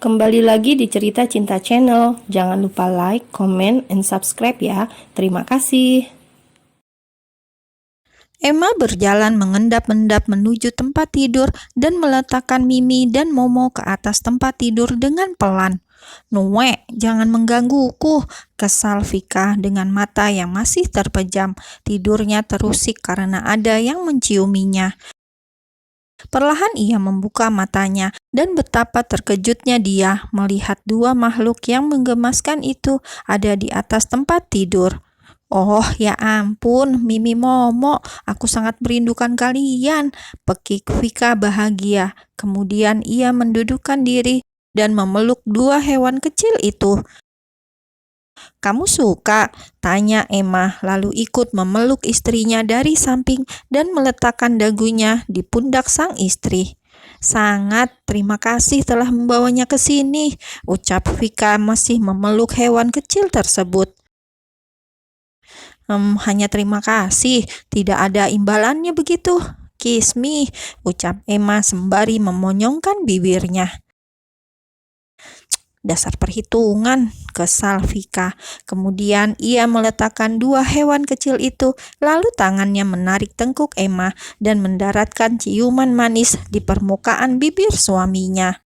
Kembali lagi di Cerita Cinta Channel. Jangan lupa like, comment, and subscribe ya. Terima kasih. Emma berjalan mengendap-endap menuju tempat tidur dan meletakkan Mimi dan Momo ke atas tempat tidur dengan pelan. "Nue, jangan menggangguku," kesal Vika dengan mata yang masih terpejam. Tidurnya terusik karena ada yang menciuminya. Perlahan ia membuka matanya dan betapa terkejutnya dia melihat dua makhluk yang menggemaskan itu ada di atas tempat tidur. "Oh ya ampun, Mimi Momo, aku sangat merindukan kalian," pekik Vika bahagia. Kemudian ia mendudukkan diri dan memeluk dua hewan kecil itu. "Kamu suka?" tanya Emma, lalu ikut memeluk istrinya dari samping dan meletakkan dagunya di pundak sang istri. "Sangat, terima kasih telah membawanya ke sini," ucap Vika masih memeluk hewan kecil tersebut. Hanya terima kasih, tidak ada imbalannya begitu. Kiss me," ucap Emma sembari memonyongkan bibirnya. "Dasar perhitungan," kesal Vika. Kemudian ia meletakkan dua hewan kecil itu, lalu tangannya menarik tengkuk Emma dan mendaratkan ciuman manis di permukaan bibir suaminya.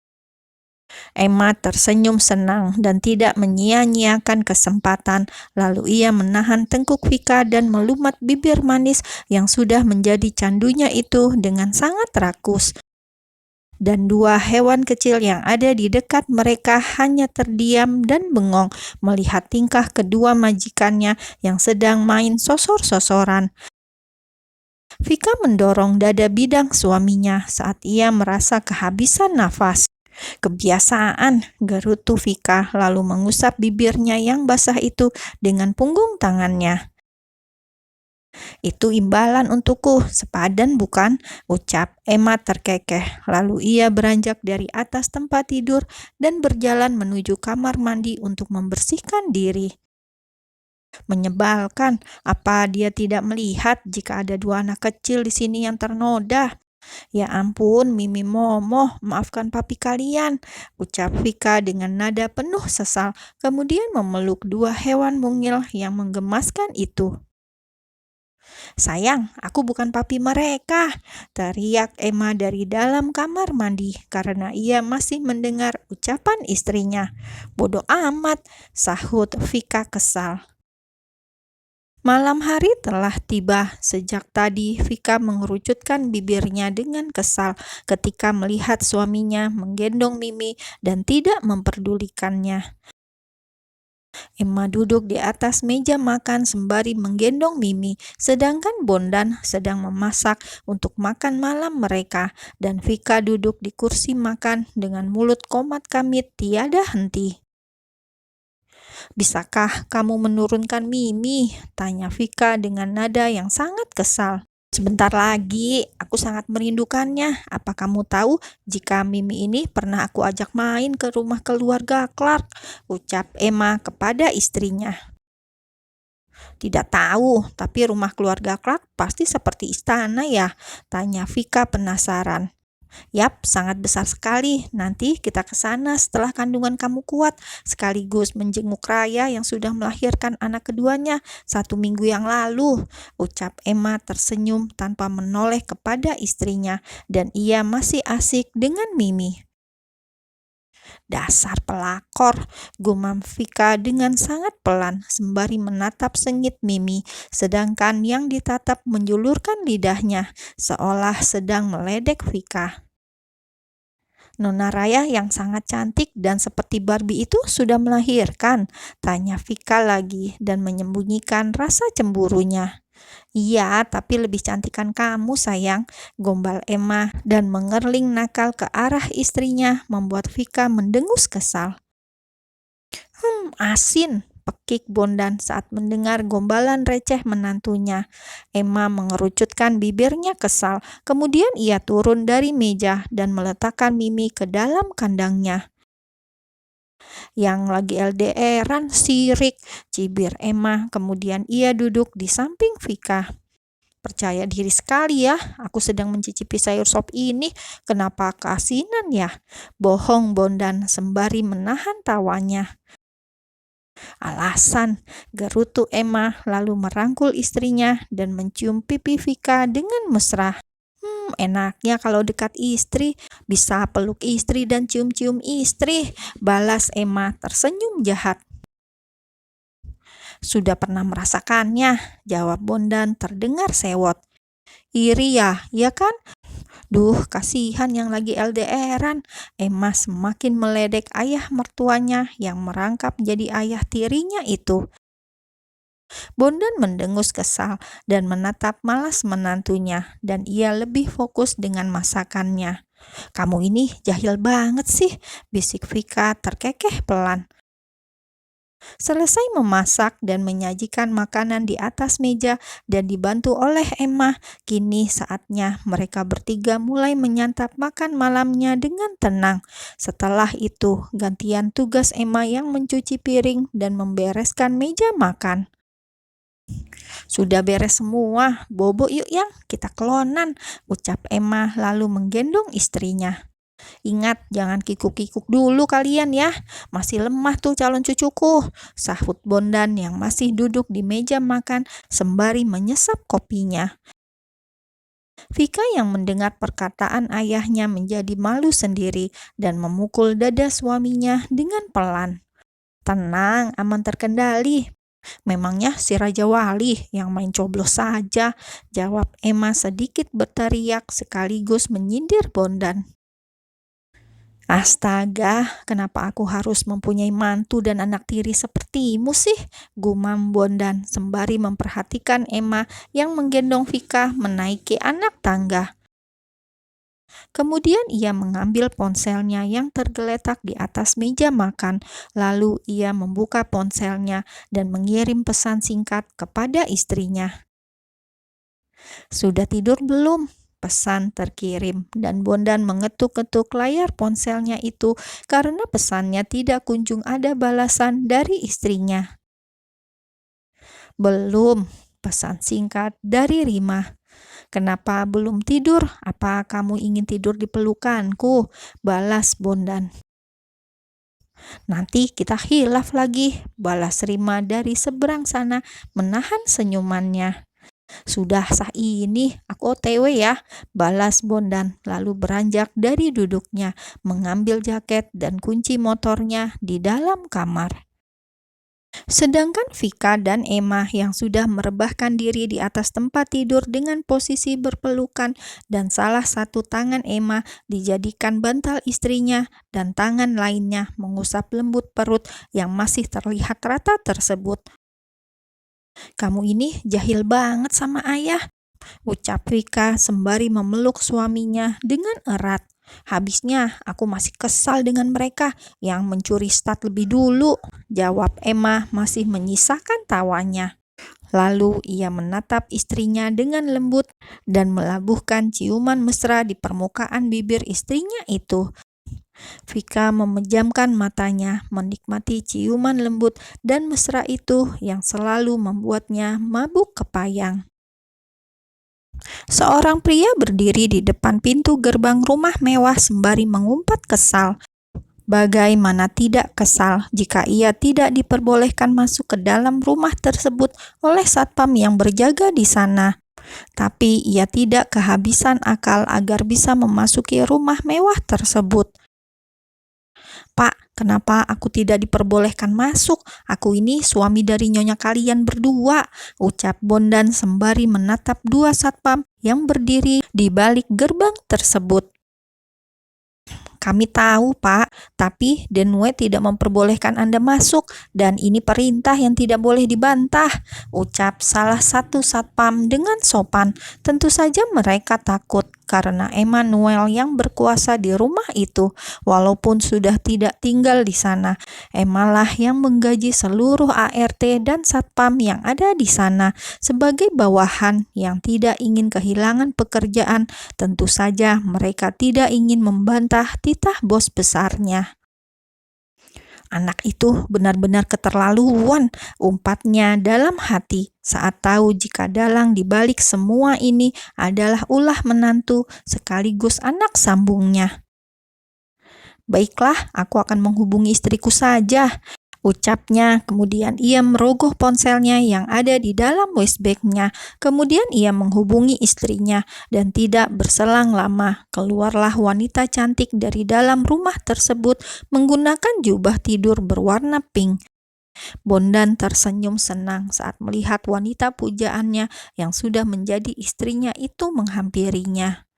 Emma tersenyum senang dan tidak menyia-nyiakan kesempatan. Lalu ia menahan tengkuk Vika dan melumat bibir manis yang sudah menjadi candunya itu dengan sangat rakus. Dan dua hewan kecil yang ada di dekat mereka hanya terdiam dan bengong melihat tingkah kedua majikannya yang sedang main sosor-sosoran. Vika mendorong dada bidang suaminya saat ia merasa kehabisan nafas. "Kebiasaan," gerutu Vika lalu mengusap bibirnya yang basah itu dengan punggung tangannya. "Itu imbalan untukku, sepadan bukan?" ucap Emma terkekeh. Lalu ia beranjak dari atas tempat tidur dan berjalan menuju kamar mandi untuk membersihkan diri. Menyebalkan, apa dia tidak melihat jika ada dua anak kecil di sini yang ternoda? "Ya ampun, Mimi Momo, maafkan papi kalian," ucap Vika dengan nada penuh sesal, kemudian memeluk dua hewan mungil yang menggemaskan itu. "Sayang, aku bukan papi mereka," teriak Emma dari dalam kamar mandi karena ia masih mendengar ucapan istrinya. "Bodoh amat," sahut Vika kesal. Malam hari telah tiba. Sejak tadi, Vika mengerucutkan bibirnya dengan kesal ketika melihat suaminya menggendong Mimi dan tidak memperdulikannya. Emma duduk di atas meja makan sembari menggendong Mimi, sedangkan Bondan sedang memasak untuk makan malam mereka, dan Vika duduk di kursi makan dengan mulut komat kamit tiada henti. "Bisakah kamu menurunkan Mimi?" tanya Vika dengan nada yang sangat kesal. "Sebentar lagi, aku sangat merindukannya. Apa kamu tahu jika Mimi ini pernah aku ajak main ke rumah keluarga Clark?" ucap Emma kepada istrinya. "Tidak tahu, tapi rumah keluarga Clark pasti seperti istana ya?" tanya Vika penasaran. "Yap, sangat besar sekali. Nanti kita ke sana setelah kandungan kamu kuat, sekaligus menjenguk Raya yang sudah melahirkan anak keduanya 1 minggu yang lalu," ucap Emma tersenyum tanpa menoleh kepada istrinya, dan ia masih asik dengan Mimi. "Dasar pelakor," gumam Vika dengan sangat pelan sembari menatap sengit Mimi, sedangkan yang ditatap menjulurkan lidahnya seolah sedang meledek Vika. "Nona Raya yang sangat cantik dan seperti Barbie itu sudah melahirkan?" tanya Vika lagi dan menyembunyikan rasa cemburunya. "Iya, tapi lebih cantikan kamu sayang," gombal Emma dan mengerling nakal ke arah istrinya membuat Vika mendengus kesal. Asin," pekik Bondan saat mendengar gombalan receh menantunya. Emma mengerucutkan bibirnya kesal. Kemudian ia turun dari meja dan meletakkan Mimi ke dalam kandangnya. "Yang lagi LDR-an sirik," cibir Emma. Kemudian ia duduk di samping Vika. percaya diri sekali ya. Aku sedang mencicipi sayur sop ini. Kenapa keasinan ya? Bohong Bondan sembari menahan tawanya. Alasan, gerutu Emma lalu merangkul istrinya dan mencium pipi Vika dengan mesra. Enaknya kalau dekat istri, bisa peluk istri dan cium-cium istri, balas Emma tersenyum jahat. Sudah pernah merasakannya, jawab Bondan terdengar sewot. Iri ya kan? Duh, kasihan yang lagi LDRan. Emma semakin meledek ayah mertuanya yang merangkap jadi ayah tirinya itu. Bondan mendengus kesal dan menatap malas menantunya, dan ia lebih fokus dengan masakannya. Kamu ini jahil banget sih, bisik Vika terkekeh pelan. Selesai memasak dan menyajikan makanan di atas meja dan dibantu oleh Emma, kini saatnya mereka bertiga mulai menyantap makan malamnya dengan tenang. Setelah itu, gantian tugas Emma yang mencuci piring dan membereskan meja makan. Sudah beres semua, bobo yuk yang, kita kelonan, ucap Emma lalu menggendong istrinya. Ingat, jangan kikuk-kikuk dulu kalian ya, masih lemah tuh calon cucuku, sahut Bondan yang masih duduk di meja makan sembari menyesap kopinya. Vika yang mendengar perkataan ayahnya menjadi malu sendiri dan memukul dada suaminya dengan pelan. Tenang, aman terkendali. Memangnya si Raja Wali yang main coblos saja, jawab Emma sedikit berteriak sekaligus menyindir Bondan. Astaga, kenapa aku harus mempunyai mantu dan anak tiri sepertimu sih? Gumam Bondan sembari memperhatikan Emma yang menggendong Vika menaiki anak tangga. Kemudian ia mengambil ponselnya yang tergeletak di atas meja makan, lalu ia membuka ponselnya dan mengirim pesan singkat kepada istrinya. Sudah tidur belum? Pesan terkirim dan Bondan mengetuk-ketuk layar ponselnya itu karena pesannya tidak kunjung ada balasan dari istrinya. Belum, pesan singkat dari Rima. Kenapa belum tidur? Apa kamu ingin tidur di pelukanku? Balas Bondan. Nanti kita khilaf lagi, balas Rima dari seberang sana menahan senyumannya. Sudah sah ini, aku OTW ya, balas Bondan lalu beranjak dari duduknya, mengambil jaket dan kunci motornya di dalam kamar. Sedangkan Vika dan Emma yang sudah merebahkan diri di atas tempat tidur dengan posisi berpelukan dan salah satu tangan Emma dijadikan bantal istrinya dan tangan lainnya mengusap lembut perut yang masih terlihat rata tersebut. Kamu ini jahil banget sama ayah, ucap Vika sembari memeluk suaminya dengan erat. Habisnya aku masih kesal dengan mereka yang mencuri start lebih dulu, jawab Emma masih menyisakan tawanya. Lalu ia menatap istrinya dengan lembut dan melabuhkan ciuman mesra di permukaan bibir istrinya itu. Vika memejamkan matanya menikmati ciuman lembut dan mesra itu yang selalu membuatnya mabuk kepayang. Seorang pria berdiri di depan pintu gerbang rumah mewah sembari mengumpat kesal. Bagaimana tidak kesal jika ia tidak diperbolehkan masuk ke dalam rumah tersebut oleh satpam yang berjaga di sana. Tapi ia tidak kehabisan akal agar bisa memasuki rumah mewah tersebut. Pak, kenapa aku tidak diperbolehkan masuk? Aku ini suami dari nyonya kalian berdua, ucap Bondan sembari menatap dua satpam yang berdiri di balik gerbang tersebut. Kami tahu, Pak, tapi Denwe tidak memperbolehkan Anda masuk dan ini perintah yang tidak boleh dibantah, ucap salah satu satpam dengan sopan. Tentu saja mereka takut karena Emmanuel yang berkuasa di rumah itu, walaupun sudah tidak tinggal di sana. Emma lah yang menggaji seluruh ART dan satpam yang ada di sana sebagai bawahan yang tidak ingin kehilangan pekerjaan. Tentu saja mereka tidak ingin membantah titah bos besarnya. Anak itu benar-benar keterlaluan, umpatnya dalam hati saat tahu jika dalang di balik semua ini adalah ulah menantu sekaligus anak sambungnya. "Baiklah, aku akan menghubungi istriku saja," ucapnya. Kemudian ia merogoh ponselnya yang ada di dalam waistbag-nya. Kemudian ia menghubungi istrinya dan tidak berselang lama keluarlah wanita cantik dari dalam rumah tersebut menggunakan jubah tidur berwarna pink. Bondan tersenyum senang saat melihat wanita pujaannya yang sudah menjadi istrinya itu menghampirinya.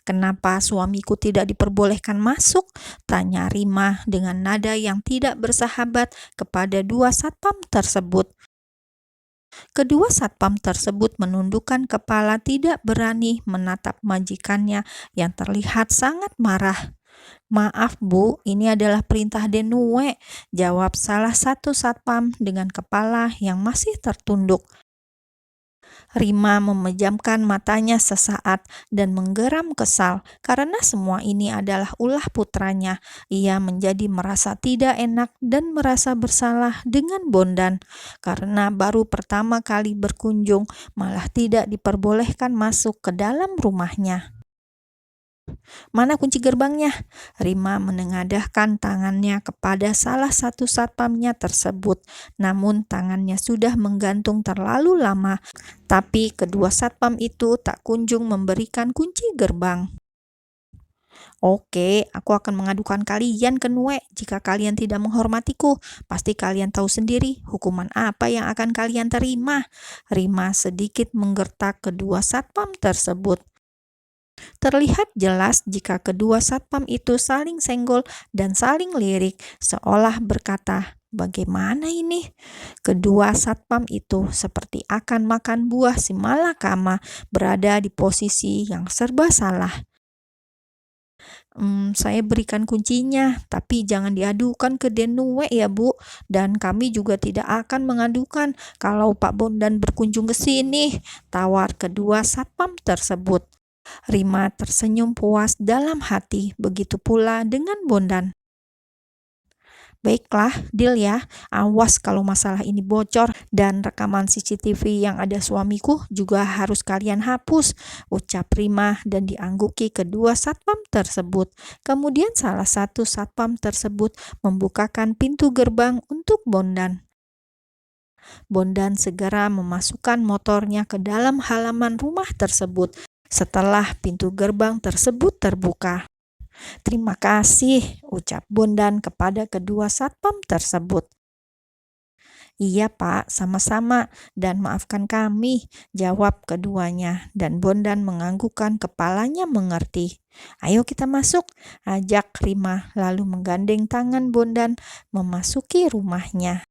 "Kenapa suamiku tidak diperbolehkan masuk?" tanya Rima dengan nada yang tidak bersahabat kepada dua satpam tersebut. Kedua satpam tersebut menundukkan kepala, tidak berani menatap majikannya yang terlihat sangat marah. "Maaf Bu, ini adalah perintah Denue," jawab salah satu satpam dengan kepala yang masih tertunduk. Rima memejamkan matanya sesaat dan menggeram kesal karena semua ini adalah ulah putranya. Ia menjadi merasa tidak enak dan merasa bersalah dengan Bondan karena baru pertama kali berkunjung malah tidak diperbolehkan masuk ke dalam rumahnya. "Mana kunci gerbangnya?" Rima menengadahkan tangannya kepada salah satu satpamnya tersebut. Namun tangannya sudah menggantung terlalu lama, tapi kedua satpam itu tak kunjung memberikan kunci gerbang. "Oke, aku akan mengadukan kalian ke Nue jika kalian tidak menghormatiku. Pasti kalian tahu sendiri hukuman apa yang akan kalian terima." Rima sedikit menggertak kedua satpam tersebut. Terlihat jelas jika kedua satpam itu saling senggol dan saling lirik, seolah berkata, "Bagaimana ini?" Kedua satpam itu seperti akan makan buah si malakama, berada di posisi yang serba salah. Saya berikan kuncinya, tapi jangan diadukan ke Denue ya Bu, dan kami juga tidak akan mengadukan kalau Pak Bondan berkunjung ke sini," tawar kedua satpam tersebut. Rima tersenyum puas dalam hati, begitu pula dengan Bondan. "Baiklah, deal ya. Awas kalau masalah ini bocor dan rekaman CCTV yang ada suamiku juga harus kalian hapus," ucap Rima dan diangguki kedua satpam tersebut. Kemudian salah satu satpam tersebut membukakan pintu gerbang untuk Bondan. Bondan segera memasukkan motornya ke dalam halaman rumah tersebut setelah pintu gerbang tersebut terbuka. "Terima kasih," ucap Bondan kepada kedua satpam tersebut. "Iya Pak, sama-sama, dan maafkan kami," jawab keduanya, dan Bondan menganggukkan kepalanya mengerti. "Ayo kita masuk," ajak Rima lalu menggandeng tangan Bondan memasuki rumahnya.